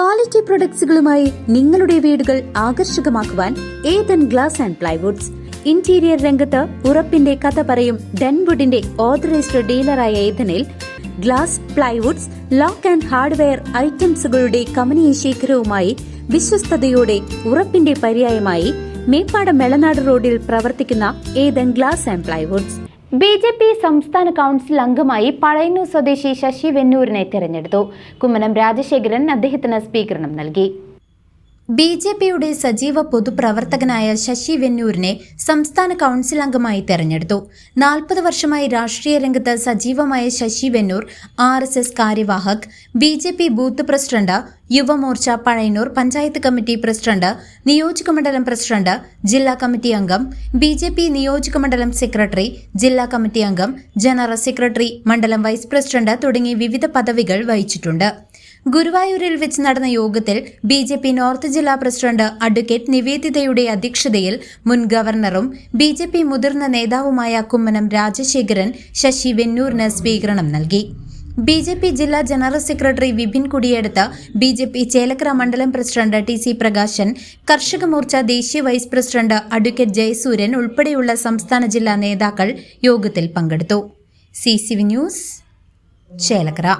Quality പ്രൊഡക്ട്സുകളുമായി നിങ്ങളുടെ വീടുകൾ ആകർഷകമാക്കുവാൻ Ethan glass and plywoods. Interior രംഗത്ത് ഉറപ്പിന്റെ കഥ പറയും ഡെൻവുഡിന്റെ ഓതറൈസ്ഡ് ഡീലറായ ഏതനിൽ glass, plywoods, lock and hardware ഐറ്റംസുകളുടെ കമനീയ ശേഖരവുമായി വിശ്വസ്തയോടെ ഉറപ്പിന്റെ പര്യായമായി മേപ്പാടം മെളനാട് റോഡിൽ പ്രവർത്തിക്കുന്ന Ethan glass and plywoods. BJP സംസ്ഥാന കൗൺസിൽ അംഗമായി പഴയന്നൂർ സ്വദേശി ശശി വെന്നൂരിനെ തെരഞ്ഞെടുത്തു. കുമ്മനം രാജശേഖരൻ അദ്ദേഹത്തിന് സ്വീകരണം നൽകി. BJPയുടെ സജീവ പൊതുപ്രവർത്തകനായ ശശി വെന്നൂരിനെ സംസ്ഥാന കൗൺസിൽ അംഗമായി തെരഞ്ഞെടുത്തു. 40 വർഷമായി രാഷ്ട്രീയ രംഗത്ത് സജീവമായ ശശി വെന്നൂർ RSS കാര്യവാഹക്, BJP booth president, Yuvamorcha Pazhayannur panchayat committee president, നിയോജകമണ്ഡലം പ്രസിഡന്റ്, ജില്ലാ കമ്മിറ്റി അംഗം, BJP നിയോജകമണ്ഡലം സെക്രട്ടറി, ജില്ലാ കമ്മിറ്റി അംഗം, ജനറൽ സെക്രട്ടറി, മണ്ഡലം വൈസ് പ്രസിഡന്റ് തുടങ്ങി വിവിധ പദവികൾ വഹിച്ചിട്ടുണ്ട്. ഗുരുവായൂരിൽ വെച്ച് നടന്ന യോഗത്തിൽ BJP നോർത്ത് ജില്ലാ പ്രസിഡന്റ് അഡ്വക്കേറ്റ് നിവേദിതയുടെ അധ്യക്ഷതയിൽ മുൻ ഗവർണറും BJP മുതിർന്ന നേതാവുമായ കുമ്മനം രാജശേഖരൻ ശശി വെന്നൂരിന് സ്വീകരണം നൽകി. BJP ജില്ലാ general secretary Vipin Kudiyeduth, BJP Chelakkara മണ്ഡലം പ്രസിഡന്റ് TC പ്രകാശൻ, കർഷക മോർച്ച ദേശീയ വൈസ് പ്രസിഡന്റ് അഡ്വക്കേറ്റ് ജയസൂര്യൻ ഉൾപ്പെടെയുള്ള സംസ്ഥാന ജില്ലാ നേതാക്കൾ യോഗത്തിൽ പങ്കെടുത്തു. CCV news, Chelakkara.